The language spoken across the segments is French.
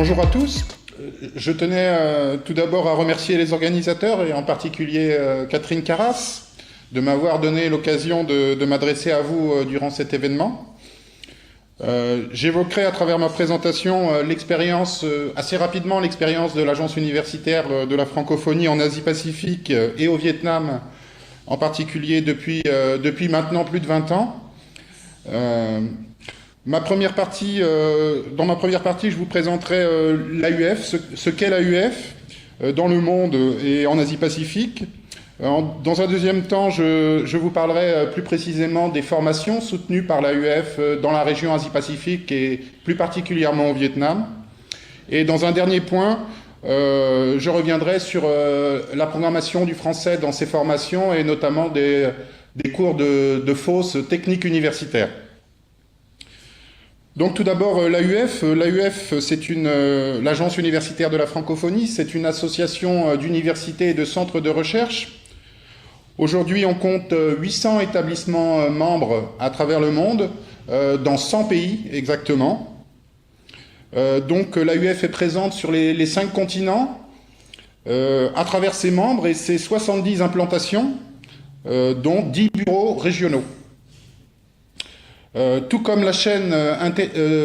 Bonjour à tous. Je tenais tout d'abord à remercier les organisateurs et en particulier Catherine Carras de m'avoir donné l'occasion de m'adresser à vous durant cet événement. J'évoquerai à travers ma présentation assez rapidement l'expérience de l'Agence universitaire de la francophonie en Asie-Pacifique et au Vietnam, en particulier depuis maintenant plus de 20 ans. Dans ma première partie, je vous présenterai l'AUF, ce qu'est l'AUF dans le monde et en Asie-Pacifique. Dans un deuxième temps, je vous parlerai plus précisément des formations soutenues par l'AUF dans la région Asie-Pacifique et plus particulièrement au Vietnam. Et dans un dernier point, je reviendrai sur la programmation du français dans ces formations et notamment des cours de fausses techniques universitaires. Donc tout d'abord, l'AUF. L'AUF, c'est l'Agence universitaire de la francophonie. C'est une association d'universités et de centres de recherche. Aujourd'hui, on compte 800 établissements membres à travers le monde, dans 100 pays exactement. Donc l'AUF est présente sur les 5 continents, à travers ses membres et ses 70 implantations, dont 10 bureaux régionaux. Tout comme la chaîne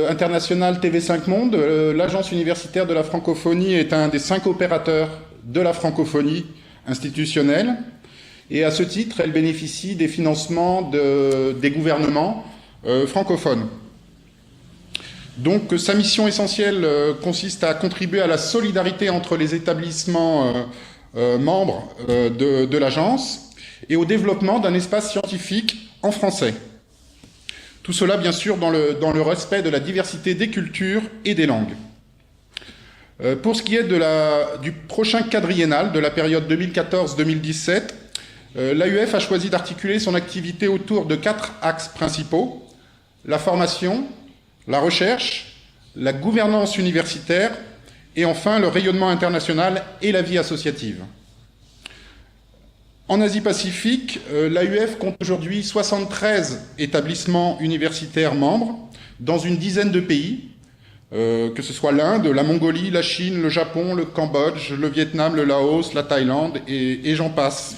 internationale TV5 Monde, l'Agence universitaire de la francophonie est un des 5 opérateurs de la francophonie institutionnelle. Et à ce titre, elle bénéficie des financements des gouvernements francophones. Donc sa mission essentielle consiste à contribuer à la solidarité entre les établissements membres de l'agence et au développement d'un espace scientifique en français. Tout cela, bien sûr, dans le respect de la diversité des cultures et des langues. Pour ce qui est du prochain quadriennal, de la période 2014-2017, l'AUF a choisi d'articuler son activité autour de 4 axes principaux: la formation, la recherche, la gouvernance universitaire et enfin le rayonnement international et la vie associative. En Asie-Pacifique, l'AUF compte aujourd'hui 73 établissements universitaires membres dans une dizaine de pays, que ce soit l'Inde, la Mongolie, la Chine, le Japon, le Cambodge, le Vietnam, le Laos, la Thaïlande et j'en passe.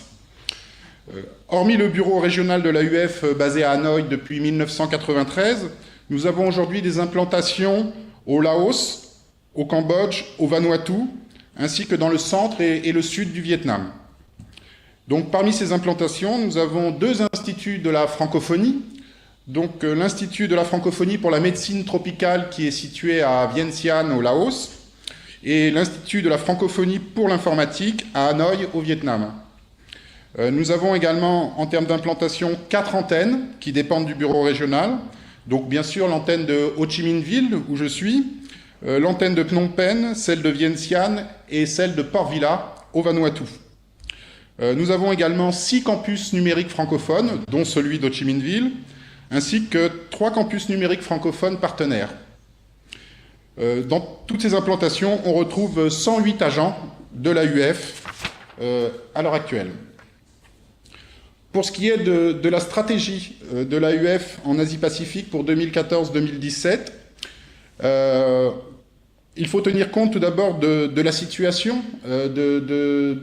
Hormis le bureau régional de l'AUF basé à Hanoï depuis 1993, nous avons aujourd'hui des implantations au Laos, au Cambodge, au Vanuatu, ainsi que dans le centre et le sud du Vietnam. Donc parmi ces implantations, nous avons 2 instituts de la francophonie. Donc l'Institut de la francophonie pour la médecine tropicale qui est situé à Vientiane au Laos et l'Institut de la francophonie pour l'informatique à Hanoï au Vietnam. Nous avons également, en termes d'implantation, 4 antennes qui dépendent du bureau régional. Donc bien sûr l'antenne de Ho Chi Minh Ville, où je suis, l'antenne de Phnom Penh, celle de Vientiane et celle de Port Vila au Vanuatu. Nous avons également 6 campus numériques francophones, dont celui d'Ho Chi Minh Ville, ainsi que 3 campus numériques francophones partenaires. Dans toutes ces implantations, on retrouve 108 agents de l'AUF à l'heure actuelle. Pour ce qui est de la stratégie de l'AUF en Asie-Pacifique pour 2014-2017, il faut tenir compte tout d'abord de la situation de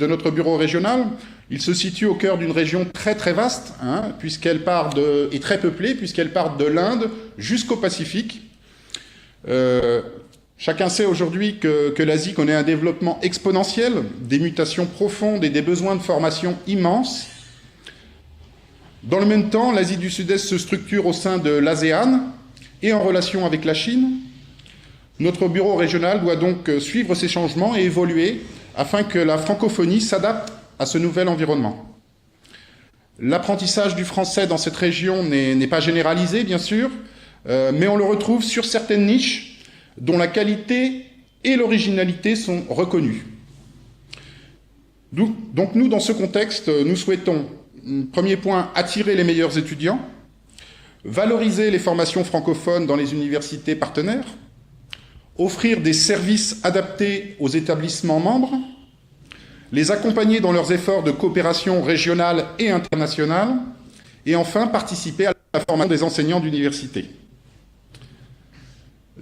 notre bureau régional. Il se situe au cœur d'une région très très vaste, puisqu'elle et très peuplée, puisqu'elle part de l'Inde jusqu'au Pacifique. Chacun sait aujourd'hui que l'Asie connaît un développement exponentiel, des mutations profondes et des besoins de formation immenses. Dans le même temps, l'Asie du Sud-Est se structure au sein de l'ASEAN et en relation avec la Chine. Notre bureau régional doit donc suivre ces changements et évoluer afin que la francophonie s'adapte à ce nouvel environnement. L'apprentissage du français dans cette région n'est pas généralisé, bien sûr, mais on le retrouve sur certaines niches dont la qualité et l'originalité sont reconnues. Donc nous, dans ce contexte, nous souhaitons, premier point, attirer les meilleurs étudiants, valoriser les formations francophones dans les universités partenaires, offrir des services adaptés aux établissements membres, les accompagner dans leurs efforts de coopération régionale et internationale, et enfin participer à la formation des enseignants d'université.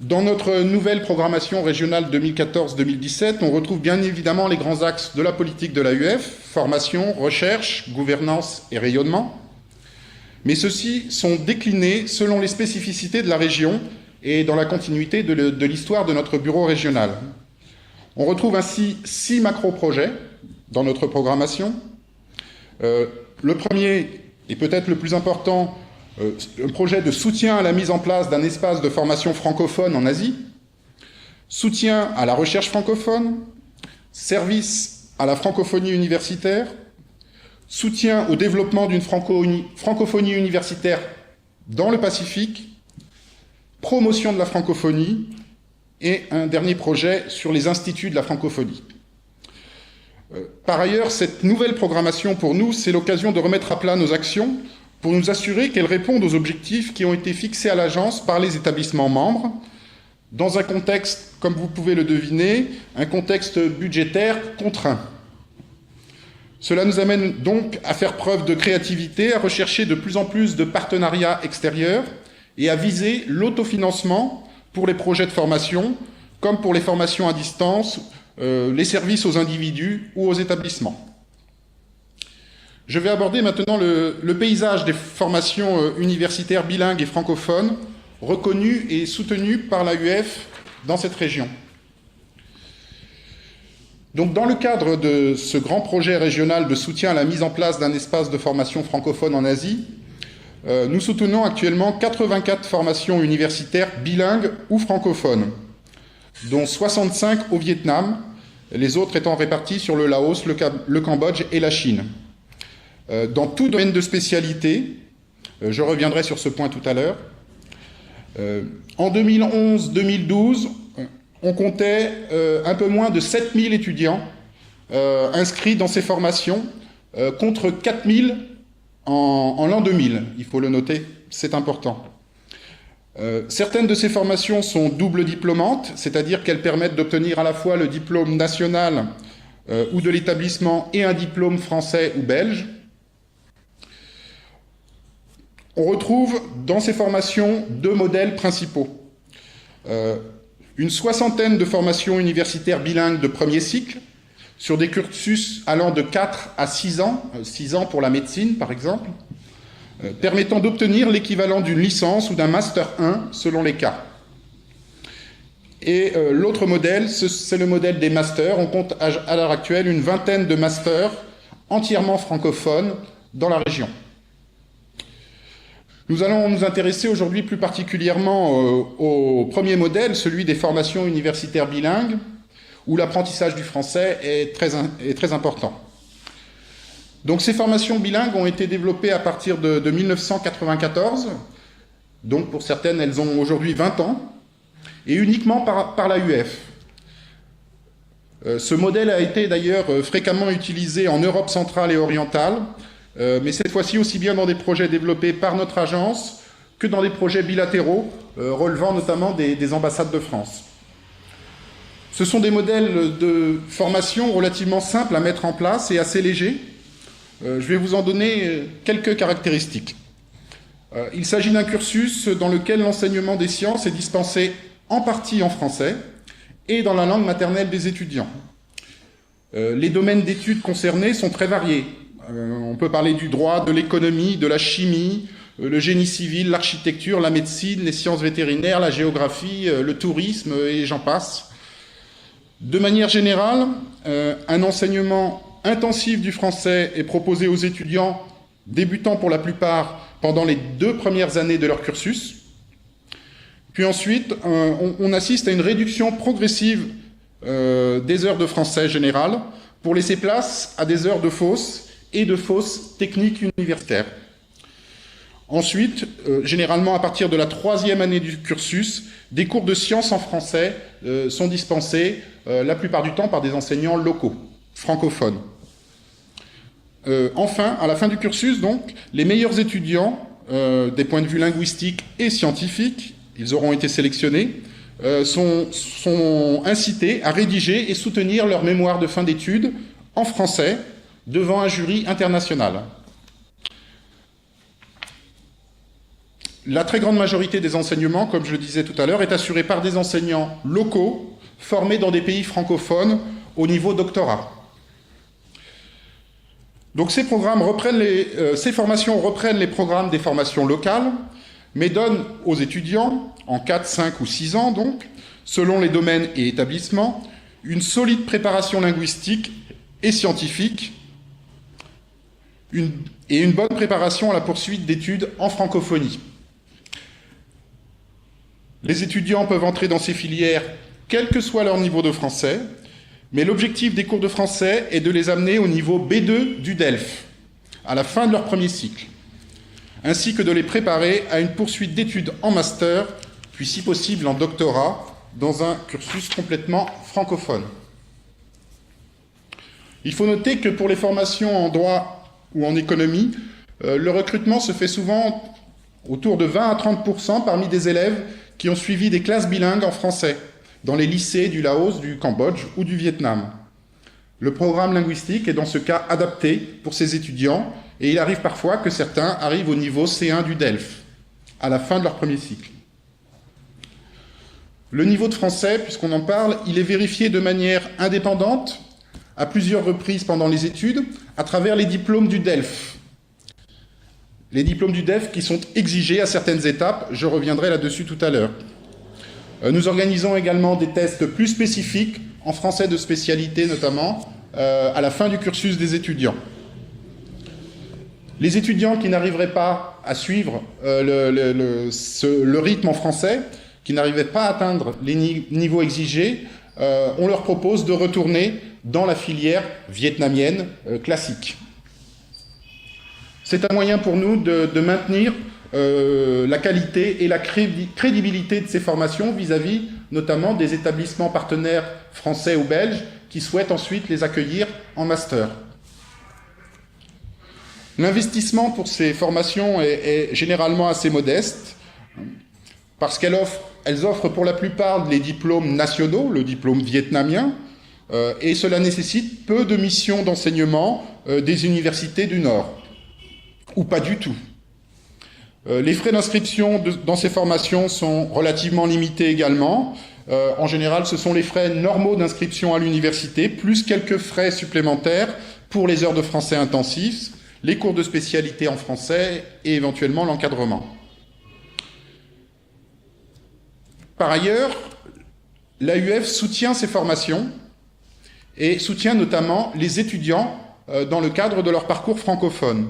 Dans notre nouvelle programmation régionale 2014-2017, on retrouve bien évidemment les grands axes de la politique de l'AUF, formation, recherche, gouvernance et rayonnement. Mais ceux-ci sont déclinés selon les spécificités de la région et dans la continuité de l'histoire de notre bureau régional. On retrouve ainsi 6 macro-projets dans notre programmation. Le premier, et peut-être le plus important, un projet de soutien à la mise en place d'un espace de formation francophone en Asie, soutien à la recherche francophone, service à la francophonie universitaire, soutien au développement d'une francophonie universitaire dans le Pacifique, promotion de la francophonie et un dernier projet sur les instituts de la francophonie. Par ailleurs, cette nouvelle programmation pour nous, c'est l'occasion de remettre à plat nos actions pour nous assurer qu'elles répondent aux objectifs qui ont été fixés à l'agence par les établissements membres, dans un contexte, comme vous pouvez le deviner, un contexte budgétaire contraint. Cela nous amène donc à faire preuve de créativité, à rechercher de plus en plus de partenariats extérieurs et à viser l'autofinancement pour les projets de formation, comme pour les formations à distance, les services aux individus ou aux établissements. Je vais aborder maintenant le paysage des formations universitaires bilingues et francophones reconnues et soutenues par l'AUF dans cette région. Donc, dans le cadre de ce grand projet régional de soutien à la mise en place d'un espace de formation francophone en Asie, nous soutenons actuellement 84 formations universitaires bilingues ou francophones, dont 65 au Vietnam, les autres étant répartis sur le Laos, le Cambodge et la Chine. Dans tout domaine de spécialité, je reviendrai sur ce point tout à l'heure. En 2011-2012, on comptait un peu moins de 7000 étudiants inscrits dans ces formations, contre 4000 en l'an 2000, il faut le noter, c'est important. Certaines de ces formations sont double diplômantes, c'est-à-dire qu'elles permettent d'obtenir à la fois le diplôme national ou de l'établissement et un diplôme français ou belge. On retrouve dans ces formations 2 modèles principaux. Une soixantaine de formations universitaires bilingues de premier cycle, sur des cursus allant de 4 à 6 ans, 6 ans pour la médecine par exemple, permettant d'obtenir l'équivalent d'une licence ou d'un Master 1 selon les cas. Et l'autre modèle, c'est le modèle des masters. On compte à l'heure actuelle une vingtaine de masters entièrement francophones dans la région. Nous allons nous intéresser aujourd'hui plus particulièrement au premier modèle, celui des formations universitaires bilingues, où l'apprentissage du français est très important. Donc ces formations bilingues ont été développées à partir de 1994, donc pour certaines elles ont aujourd'hui 20 ans, et uniquement par l'AUF. Ce modèle a été d'ailleurs fréquemment utilisé en Europe centrale et orientale, mais cette fois-ci aussi bien dans des projets développés par notre agence que dans des projets bilatéraux, relevant notamment des ambassades de France. Ce sont des modèles de formation relativement simples à mettre en place et assez légers. Je vais vous en donner quelques caractéristiques. Il s'agit d'un cursus dans lequel l'enseignement des sciences est dispensé en partie en français et dans la langue maternelle des étudiants. Les domaines d'études concernés sont très variés. On peut parler du droit, de l'économie, de la chimie, le génie civil, l'architecture, la médecine, les sciences vétérinaires, la géographie, le tourisme et j'en passe. De manière générale, un enseignement intensif du français est proposé aux étudiants, débutants pour la plupart pendant les 2 premières années de leur cursus. Puis ensuite, on assiste à une réduction progressive des heures de français général pour laisser place à des heures de FOSS et de FOSS techniques universitaires. Ensuite, généralement à partir de la 3e année du cursus, des cours de sciences en français sont dispensés la plupart du temps par des enseignants locaux, francophones. Enfin, à la fin du cursus, donc, les meilleurs étudiants, des points de vue linguistiques et scientifiques, ils auront été sélectionnés, sont incités à rédiger et soutenir leur mémoire de fin d'études en français devant un jury international. La très grande majorité des enseignements, comme je le disais tout à l'heure, est assurée par des enseignants locaux formés dans des pays francophones au niveau doctorat. Donc ces formations reprennent les programmes des formations locales, mais donnent aux étudiants, en 4, 5 ou 6 ans donc, selon les domaines et établissements, une préparation linguistique et scientifique, et une bonne préparation à la poursuite d'études en francophonie. Les étudiants peuvent entrer dans ces filières quel que soit leur niveau de français, mais l'objectif des cours de français est de les amener au niveau B2 du DELF, à la fin de leur premier cycle, ainsi que de les préparer à une poursuite d'études en master, puis si possible en doctorat, dans un cursus complètement francophone. Il faut noter que pour les formations en droit ou en économie, le recrutement se fait souvent autour de 20 à 30% parmi des élèves qui ont suivi des classes bilingues en français, dans les lycées du Laos, du Cambodge ou du Vietnam. Le programme linguistique est dans ce cas adapté pour ces étudiants, et il arrive parfois que certains arrivent au niveau C1 du DELF, à la fin de leur premier cycle. Le niveau de français, puisqu'on en parle, il est vérifié de manière indépendante, à plusieurs reprises pendant les études, à travers les diplômes du DELF. Les diplômes du DELF qui sont exigés à certaines étapes, je reviendrai là-dessus tout à l'heure. Nous organisons également des tests plus spécifiques, en français de spécialité notamment, à la fin du cursus des étudiants. Les étudiants qui n'arriveraient pas à suivre le rythme en français, qui n'arrivaient pas à atteindre les niveaux exigés, on leur propose de retourner dans la filière vietnamienne classique. C'est un moyen pour nous de maintenir la qualité et la crédibilité de ces formations vis-à-vis notamment des établissements partenaires français ou belges qui souhaitent ensuite les accueillir en master. L'investissement pour ces formations est généralement assez modeste parce qu'elles offrent pour la plupart les diplômes nationaux, le diplôme vietnamien, et cela nécessite peu de missions d'enseignement des universités du Nord, ou pas du tout. Les frais d'inscription dans ces formations sont relativement limités également. En général, ce sont les frais normaux d'inscription à l'université, plus quelques frais supplémentaires pour les heures de français intensifs, les cours de spécialité en français et éventuellement l'encadrement. Par ailleurs, l'AUF soutient ces formations et soutient notamment les étudiants dans le cadre de leur parcours francophone.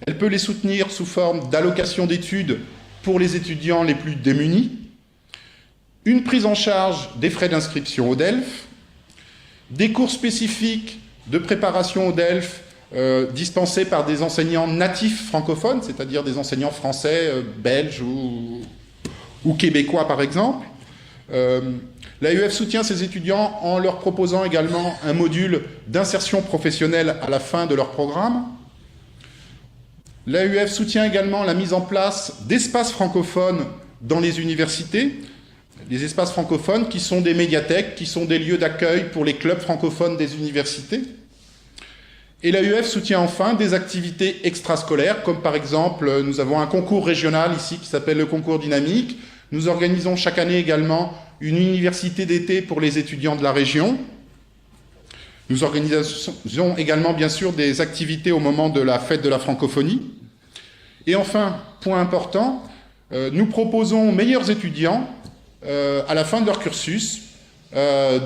Elle peut les soutenir sous forme d'allocation d'études pour les étudiants les plus démunis, une prise en charge des frais d'inscription au DELF, des cours spécifiques de préparation au DELF dispensés par des enseignants natifs francophones, c'est-à-dire des enseignants français, belges ou québécois par exemple. L'AUF soutient ces étudiants en leur proposant également un module d'insertion professionnelle à la fin de leur programme. L'AUF soutient également la mise en place d'espaces francophones dans les universités, les espaces francophones qui sont des médiathèques, qui sont des lieux d'accueil pour les clubs francophones des universités. Et l'AUF soutient enfin des activités extrascolaires, comme par exemple, nous avons un concours régional ici qui s'appelle le concours dynamique. Nous organisons chaque année également une université d'été pour les étudiants de la région. Nous organisons également, bien sûr, des activités au moment de la fête de la francophonie. Et enfin, point important, nous proposons aux meilleurs étudiants, à la fin de leur cursus,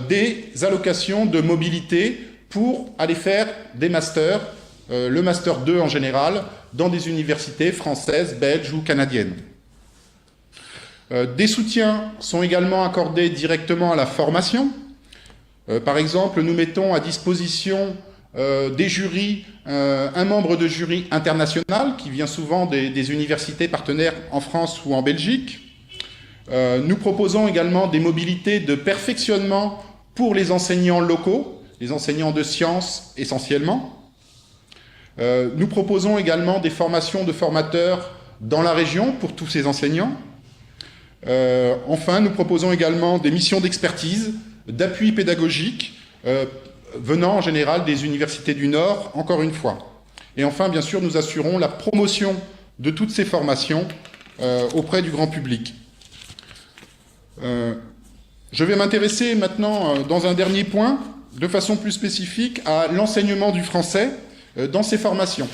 des allocations de mobilité pour aller faire des masters, le master 2 en général, dans des universités françaises, belges ou canadiennes. Des soutiens sont également accordés directement à la formation. Par exemple, nous mettons à disposition des jurys, un membre de jury international qui vient souvent des universités partenaires en France ou en Belgique. Nous proposons également des mobilités de perfectionnement pour les enseignants locaux, les enseignants de sciences essentiellement. Nous proposons également des formations de formateurs dans la région pour tous ces enseignants. Enfin, nous proposons également des missions d'expertise, d'appui pédagogique, venant en général des universités du Nord, encore une fois. Et enfin, bien sûr, nous assurons la promotion de toutes ces formations auprès du grand public. Je vais m'intéresser maintenant, dans un dernier point, de façon plus spécifique, à l'enseignement du français dans ces formations,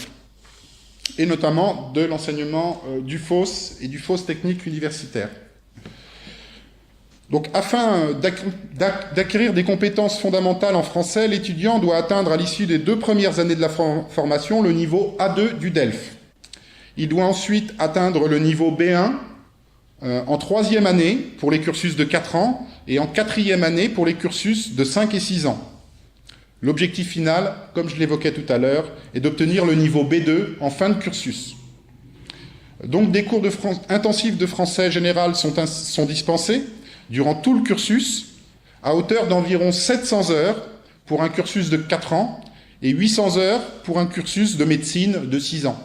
et notamment de l'enseignement du FOSS et du FOSS technique universitaire. Donc, afin d'acquérir des compétences fondamentales en français, l'étudiant doit atteindre à l'issue des 2 premières années de la formation le niveau A2 du DELF. Il doit ensuite atteindre le niveau B1 en 3e année pour les cursus de 4 ans et en 4e année pour les cursus de 5 et 6 ans. L'objectif final, comme je l'évoquais tout à l'heure, est d'obtenir le niveau B2 en fin de cursus. Donc des cours intensifs de français général sont dispensés durant tout le cursus à hauteur d'environ 700 heures pour un cursus de 4 ans et 800 heures pour un cursus de médecine de 6 ans.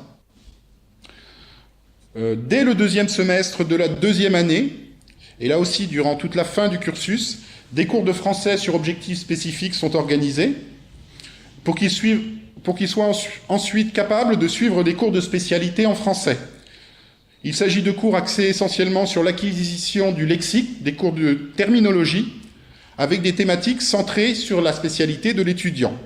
Dès le 2e semestre de la 2e année, et là aussi durant toute la fin du cursus, des cours de français sur objectifs spécifiques sont organisés pour qu'ils soient ensuite capables de suivre des cours de spécialité en français. Il s'agit de cours axés essentiellement sur l'acquisition du lexique, des cours de terminologie, avec des thématiques centrées sur la spécialité de l'étudiant.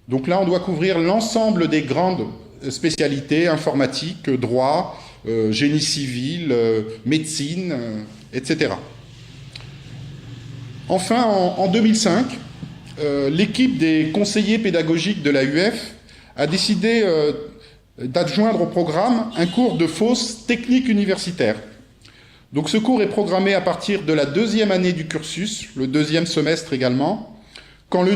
Donc là, on doit couvrir l'ensemble des grandes spécialités, informatique, droit, génie civil, médecine, etc. Enfin, en 2005, l'équipe des conseillers pédagogiques de l'AUF a décidé d'adjoindre au programme un cours de FOSS technique universitaire. Donc ce cours est programmé à partir de la 2e année du cursus, le 2e semestre également, quand le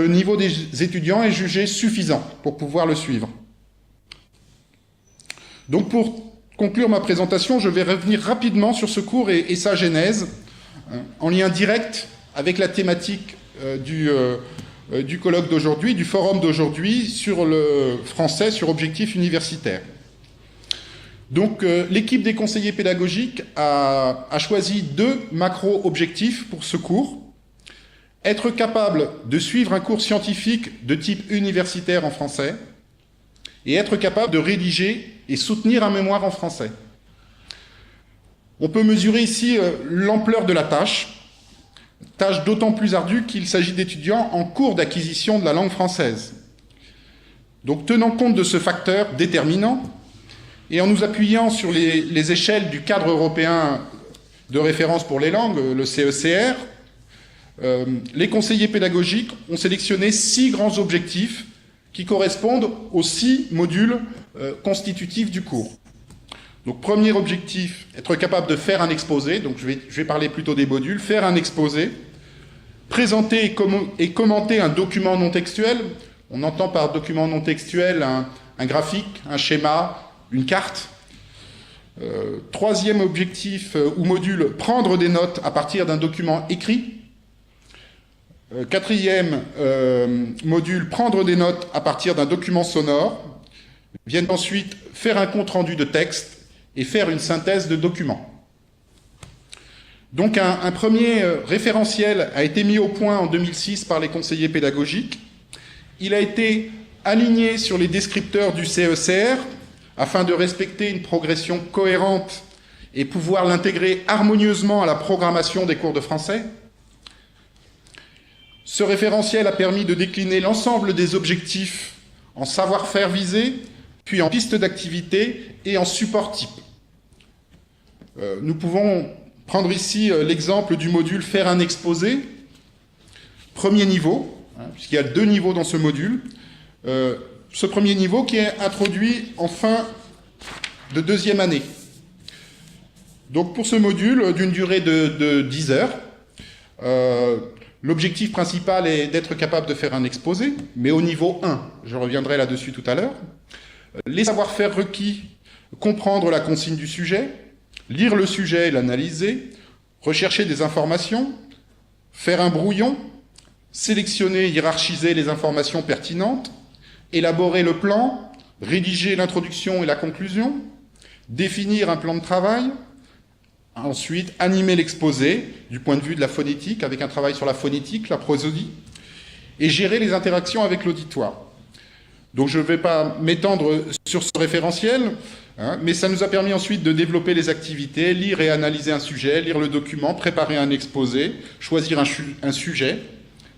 niveau des étudiants est jugé suffisant pour pouvoir le suivre. Donc pour conclure ma présentation, je vais revenir rapidement sur ce cours et sa genèse, en lien direct avec la thématique du colloque d'aujourd'hui, du forum d'aujourd'hui sur le français, sur objectifs universitaires. Donc l'équipe des conseillers pédagogiques a choisi 2 macro-objectifs pour ce cours. Être capable de suivre un cours scientifique de type universitaire en français et être capable de rédiger et soutenir un mémoire en français. On peut mesurer ici l'ampleur de la tâche d'autant plus ardue qu'il s'agit d'étudiants en cours d'acquisition de la langue française. Donc tenant compte de ce facteur déterminant, et en nous appuyant sur les échelles du cadre européen de référence pour les langues, le CECR, les conseillers pédagogiques ont sélectionné 6 grands objectifs qui correspondent aux 6 modules constitutifs du cours. Donc, premier objectif, être capable de faire un exposé. Donc, je vais parler plutôt des modules. Faire un exposé, présenter et commenter un document non textuel. On entend par document non textuel un graphique, un schéma, une carte. Troisième objectif ou module, prendre des notes à partir d'un document écrit. Quatrième module, prendre des notes à partir d'un document sonore. Viennent ensuite faire un compte-rendu de texte et faire une synthèse de documents. Donc un premier référentiel a été mis au point en 2006 par les conseillers pédagogiques. Il a été aligné sur les descripteurs du CECR afin de respecter une progression cohérente et pouvoir l'intégrer harmonieusement à la programmation des cours de français. Ce référentiel a permis de décliner l'ensemble des objectifs en savoir-faire visé, puis en pistes d'activité et en support type. Nous pouvons prendre ici l'exemple du module « Faire un exposé », premier niveau, puisqu'il y a 2 niveaux dans ce module. Ce premier niveau qui est introduit en fin de 2e année. Donc pour ce module, d'une durée de 10 heures, l'objectif principal est d'être capable de faire un exposé, mais au niveau 1, je reviendrai là-dessus tout à l'heure. Les savoir-faire requis, comprendre la consigne du sujet, lire le sujet et l'analyser, rechercher des informations, faire un brouillon, sélectionner et hiérarchiser les informations pertinentes, élaborer le plan, rédiger l'introduction et la conclusion, définir un plan de travail, ensuite animer l'exposé du point de vue de la phonétique, avec un travail sur la phonétique, la prosodie, et gérer les interactions avec l'auditoire. Donc je ne vais pas m'étendre sur ce référentiel. hein, mais ça nous a permis ensuite de développer les activités, lire et analyser un sujet, lire le document, préparer un exposé, choisir un sujet,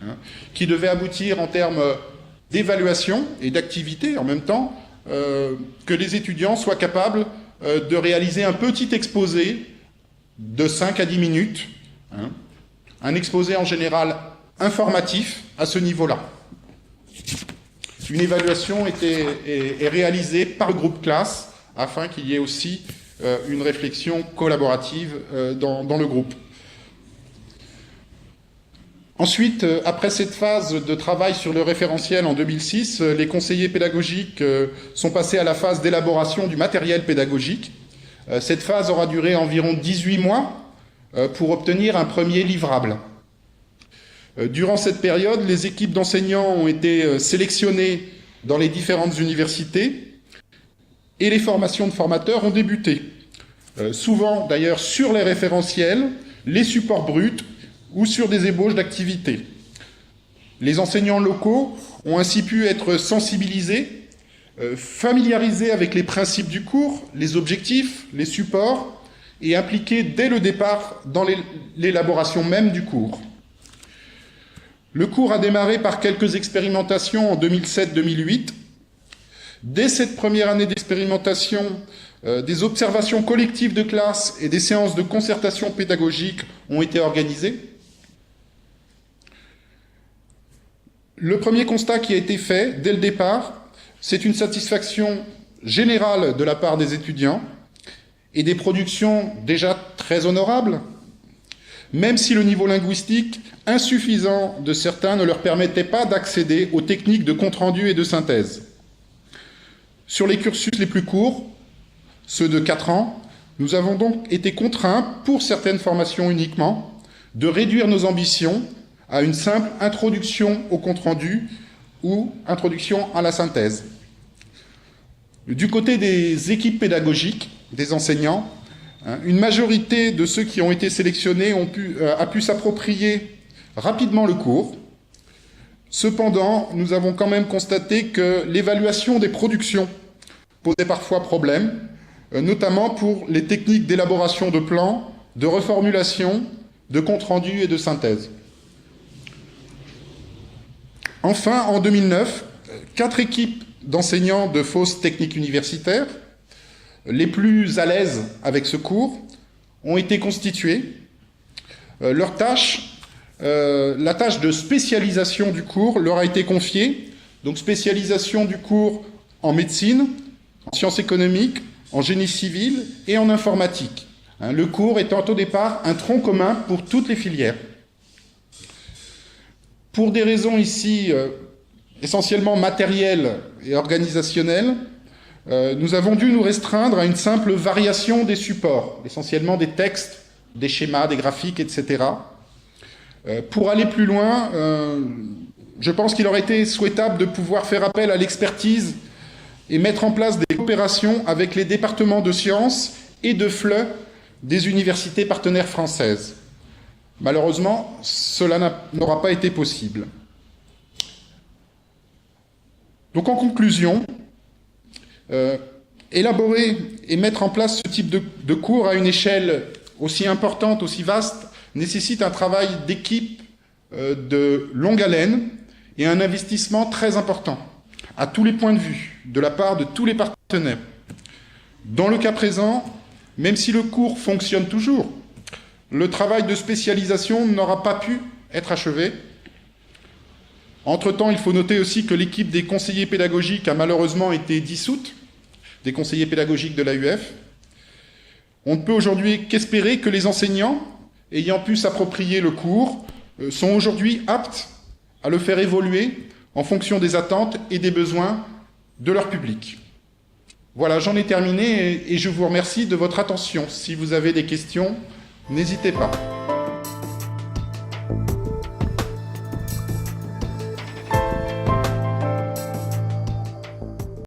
hein, qui devait aboutir en termes d'évaluation et d'activité en même temps, que les étudiants soient capables de réaliser un petit exposé de 5 à 10 minutes, hein, un exposé en général informatif à ce niveau-là. Une évaluation est réalisée par le groupe classe afin qu'il y ait aussi une réflexion collaborative dans le groupe. Ensuite, après cette phase de travail sur le référentiel en 2006, les conseillers pédagogiques sont passés à la phase d'élaboration du matériel pédagogique. Cette phase aura duré environ 18 mois pour obtenir un premier livrable. Durant cette période, les équipes d'enseignants ont été sélectionnées dans les différentes universités et les formations de formateurs ont débuté. Souvent, d'ailleurs, sur les référentiels, les supports bruts ou sur des ébauches d'activités. Les enseignants locaux ont ainsi pu être sensibilisés, familiarisés avec les principes du cours, les objectifs, les supports, et impliqués dès le départ dans l'élaboration même du cours. Le cours a démarré par quelques expérimentations en 2007-2008. Dès cette première année d'expérimentation, des observations collectives de classe et des séances de concertation pédagogique ont été organisées. Le premier constat qui a été fait dès le départ, c'est une satisfaction générale de la part des étudiants et des productions déjà très honorables, même si le niveau linguistique insuffisant de certains ne leur permettait pas d'accéder aux techniques de compte-rendu et de synthèse. Sur les cursus les plus courts, ceux de 4 ans, nous avons donc été contraints, pour certaines formations uniquement, de réduire nos ambitions à une simple introduction au compte-rendu ou introduction à la synthèse. Du côté des équipes pédagogiques, des enseignants, une majorité de ceux qui ont été sélectionnés a pu s'approprier rapidement le cours. Cependant, nous avons quand même constaté que l'évaluation des productions posait parfois problème, notamment pour les techniques d'élaboration de plans, de reformulation, de compte-rendu et de synthèse. Enfin, en 2009, 4 équipes d'enseignants de fausses techniques universitaires, les plus à l'aise avec ce cours, ont été constituées. Leur tâche, la tâche de spécialisation du cours leur a été confiée, donc spécialisation du cours en médecine, en sciences économiques, en génie civil et en informatique. Le cours étant au départ un tronc commun pour toutes les filières. Pour des raisons ici essentiellement matérielles et organisationnelles, nous avons dû nous restreindre à une simple variation des supports, essentiellement des textes, des schémas, des graphiques, etc. Pour aller plus loin, je pense qu'il aurait été souhaitable de pouvoir faire appel à l'expertise et mettre en place des coopérations avec les départements de sciences et de FLE des universités partenaires françaises. Malheureusement, cela n'aura pas été possible. Donc en conclusion, élaborer et mettre en place ce type de cours à une échelle aussi importante, aussi vaste, nécessite un travail d'équipe de longue haleine et un investissement très important, à tous les points de vue, de la part de tous les partenaires. Dans le cas présent, même si le cours fonctionne toujours, le travail de spécialisation n'aura pas pu être achevé. Entre-temps, il faut noter aussi que l'équipe des conseillers pédagogiques a malheureusement été dissoute, des conseillers pédagogiques de l'AUF. On ne peut aujourd'hui qu'espérer que les enseignants, ayant pu s'approprier le cours, sont aujourd'hui aptes à le faire évoluer en fonction des attentes et des besoins de leur public. Voilà, j'en ai terminé et je vous remercie de votre attention. Si vous avez des questions, n'hésitez pas.